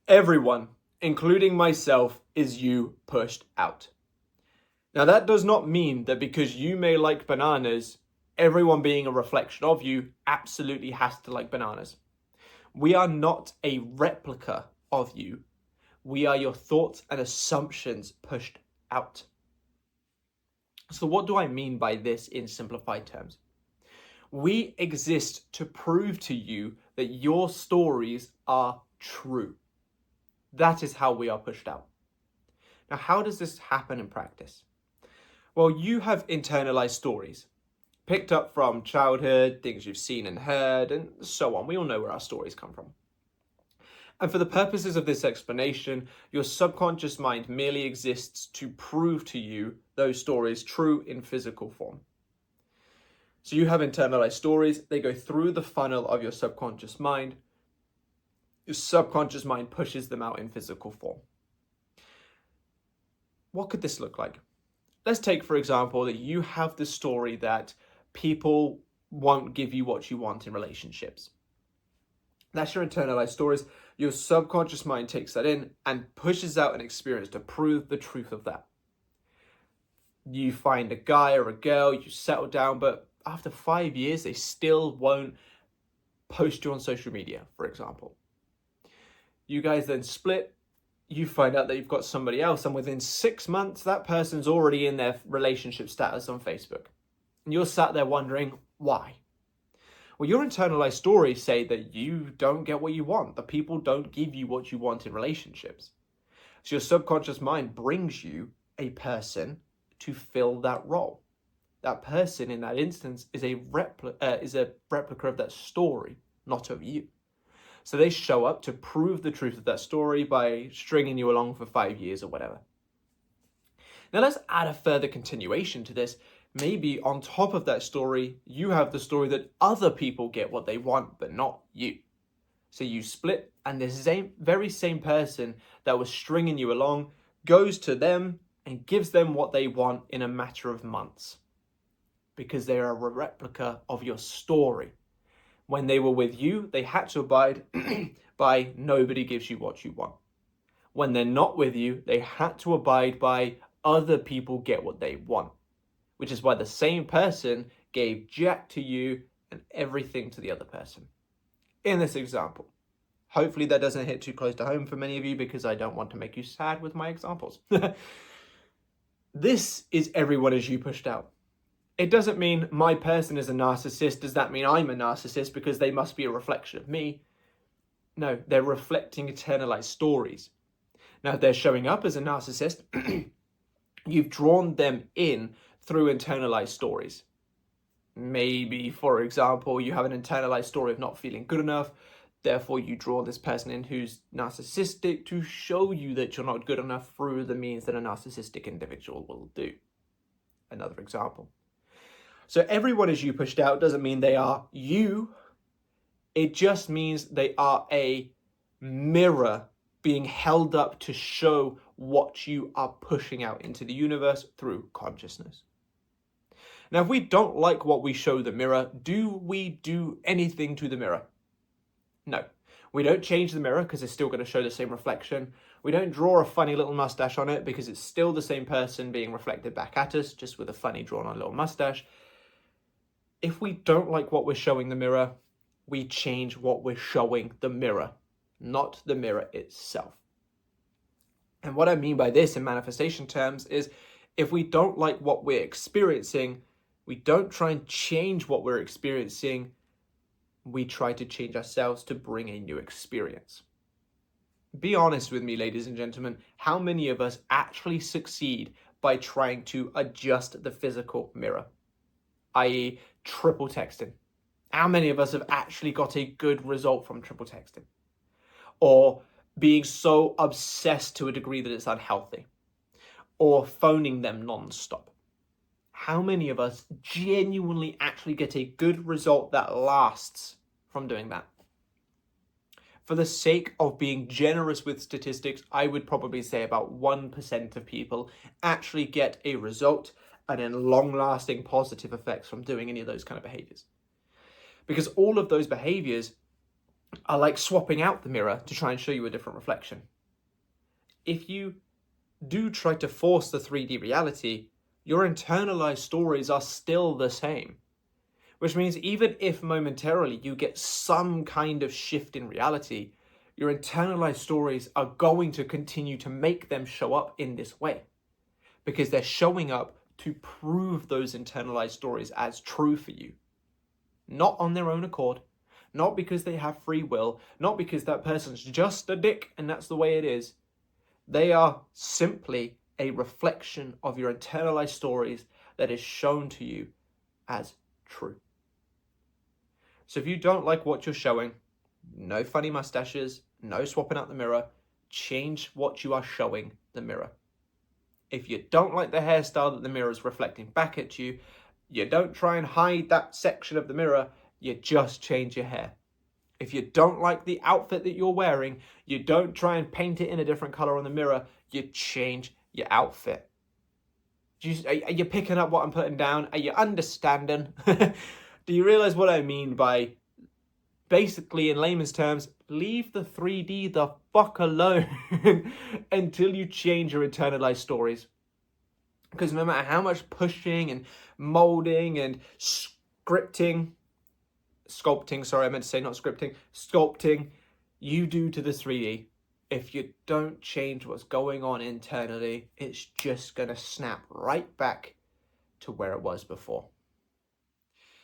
Everyone, including myself, is you pushed out. Now, that does not mean that because you may like bananas, everyone being a reflection of you absolutely has to like bananas. We are not a replica of you. We are your thoughts and assumptions pushed out. So what do I mean by this in simplified terms? We exist to prove to you that your stories are true. That is how we are pushed out. Now, how does this happen in practice? Well, you have internalized stories, picked up from childhood, things you've seen and heard, and so on. We all know where our stories come from. And for the purposes of this explanation, your subconscious mind merely exists to prove to you those stories true in physical form. So you have internalized stories, they go through the funnel of your subconscious mind. Your subconscious mind pushes them out in physical form. What could this look like? Let's take, for example, that you have the story that people won't give you what you want in relationships. That's your internalized stories. Your subconscious mind takes that in and pushes out an experience to prove the truth of that. You find a guy or a girl, you settle down, but after 5 years, they still won't post you on social media, for example. You guys then split, you find out that you've got somebody else, and within 6 months, that person's already in their relationship status on Facebook. And you're sat there wondering, why? Well, your internalized stories say that you don't get what you want. The people don't give you what you want in relationships. So your subconscious mind brings you a person to fill that role. That person in that instance is a replica of that story, not of you. So they show up to prove the truth of that story by stringing you along for 5 years or whatever. Now let's add a further continuation to this. Maybe on top of that story, you have the story that other people get what they want, but not you. So you split, and this very same person that was stringing you along goes to them and gives them what they want in a matter of months. Because they are a replica of your story. When they were with you, they had to abide by nobody gives you what you want. When they're not with you, they had to abide by other people get what they want. Which is why the same person gave Jack to you and everything to the other person. In this example. Hopefully that doesn't hit too close to home for many of you because I don't want to make you sad with my examples. This is everyone as you pushed out. It doesn't mean my person is a narcissist. Does that mean I'm a narcissist because they must be a reflection of me? No, they're reflecting internalized stories. Now, if they're showing up as a narcissist, you've drawn them in through internalized stories. Maybe, for example, you have an internalized story of not feeling good enough. Therefore, you draw this person in who's narcissistic to show you that you're not good enough through the means that a narcissistic individual will do. Another example. So everyone as you pushed out doesn't mean they are you. It just means they are a mirror being held up to show what you are pushing out into the universe through consciousness. Now, if we don't like what we show the mirror, do we do anything to the mirror? No. We don't change the mirror because it's still going to show the same reflection. We don't draw a funny little mustache on it because it's still the same person being reflected back at us, just with a funny drawn on little mustache. If we don't like what we're showing the mirror, we change what we're showing the mirror, not the mirror itself. And what I mean by this in manifestation terms is if we don't like what we're experiencing, we don't try and change what we're experiencing. We try to change ourselves to bring a new experience. Be honest with me, ladies and gentlemen, how many of us actually succeed by trying to adjust the physical mirror, i.e. triple texting? How many of us have actually got a good result from triple texting? Or being so obsessed to a degree that it's unhealthy? Or phoning them non-stop? How many of us genuinely actually get a good result that lasts from doing that? For the sake of being generous with statistics, I would probably say about 1% of people actually get a result and then long-lasting positive effects from doing any of those kind of behaviors. Because all of those behaviors are like swapping out the mirror to try and show you a different reflection. If you do try to force the 3D reality, your internalized stories are still the same. Which means even if momentarily you get some kind of shift in reality, your internalized stories are going to continue to make them show up in this way. Because they're showing up to prove those internalized stories as true for you. Not on their own accord, not because they have free will, not because that person's just a dick and that's the way it is. They are simply a reflection of your internalized stories that is shown to you as true. So if you don't like what you're showing, no funny mustaches, no swapping out the mirror, change what you are showing the mirror. If you don't like the hairstyle that the mirror is reflecting back at you, you don't try and hide that section of the mirror, you just change your hair. If you don't like the outfit that you're wearing, you don't try and paint it in a different color on the mirror, you change your outfit. Are you picking up what I'm putting down? Are you understanding? Do you realize what I mean by, basically in layman's terms, leave the 3D the fuck alone until you change your internalized stories? Because no matter how much pushing and molding and sculpting you do to the 3D, if you don't change what's going on internally, it's just going to snap right back to where it was before.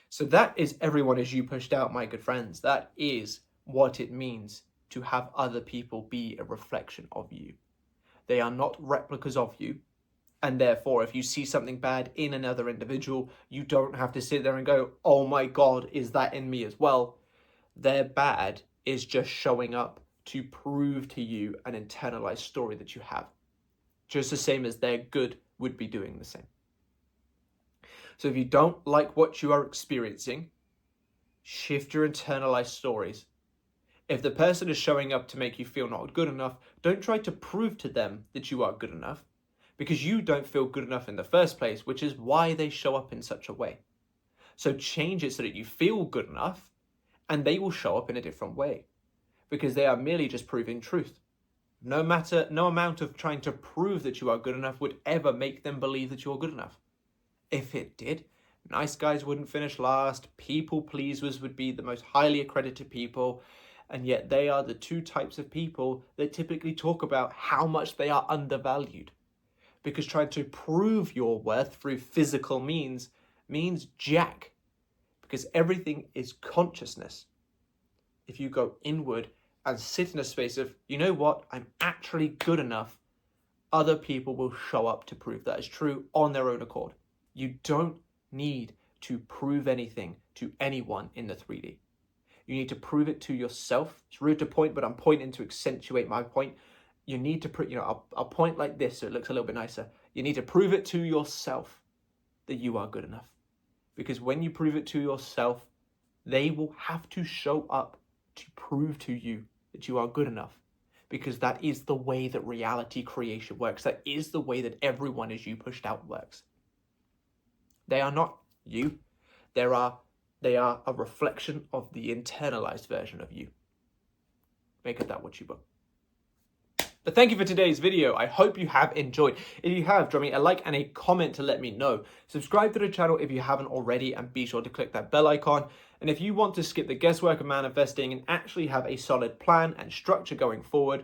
So that is everyone as you pushed out, my good friends. That is what it means to have other people be a reflection of you. They are not replicas of you. And therefore, if you see something bad in another individual, you don't have to sit there and go, oh my God, is that in me as well? Their bad is just showing up to prove to you an internalized story that you have. Just the same as their good would be doing the same. So if you don't like what you are experiencing, shift your internalized stories. If the person is showing up to make you feel not good enough, don't try to prove to them that you are good enough, because you don't feel good enough in the first place, which is why they show up in such a way. So change it so that you feel good enough, and they will show up in a different way, because they are merely just proving truth. No amount of trying to prove that you are good enough would ever make them believe that you are good enough. If it did, nice guys wouldn't finish last, people pleasers would be the most highly accredited people, and yet they are the two types of people that typically talk about how much they are undervalued. Because trying to prove your worth through physical means jack. Because everything is consciousness. If you go inward and sit in a space of, you know what, I'm actually good enough, other people will show up to prove that is true on their own accord. You don't need to prove anything to anyone in the 3D. You need to prove it to yourself. It's rude to point, but I'm pointing to accentuate my point. You need to, I'll point like this so it looks a little bit nicer. You need to prove it to yourself that you are good enough. Because when you prove it to yourself, they will have to show up to prove to you that you are good enough. Because that is the way that reality creation works. That is the way that everyone as you pushed out works. They are not you. They are a reflection of the internalized version of you. Make of that what you will. But thank you for today's video. I hope you have enjoyed. If you have, drop me a like and a comment to let me know. Subscribe to the channel if you haven't already, and be sure to click that bell icon. And if you want to skip the guesswork of manifesting and actually have a solid plan and structure going forward,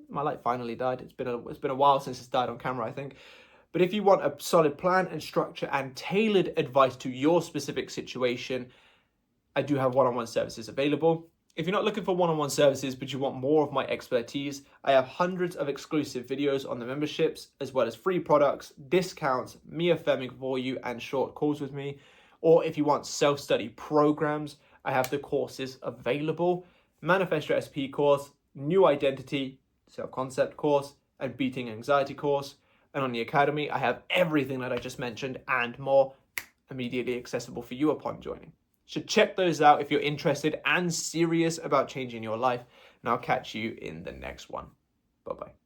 my light finally died. It's been a while since it's died on camera, I think. But if you want a solid plan and structure and tailored advice to your specific situation, I do have one-on-one services available. If you're not looking for one-on-one services, but you want more of my expertise, I have hundreds of exclusive videos on the memberships, as well as free products, discounts, me affirming for you, and short calls with me. Or if you want self-study programs, I have the courses available. Manifest Your SP course, New Identity, Self-Concept course, and Beating Anxiety course. And on the Academy, I have everything that I just mentioned and more immediately accessible for you upon joining. So check those out if you're interested and serious about changing your life. And I'll catch you in the next one. Bye-bye.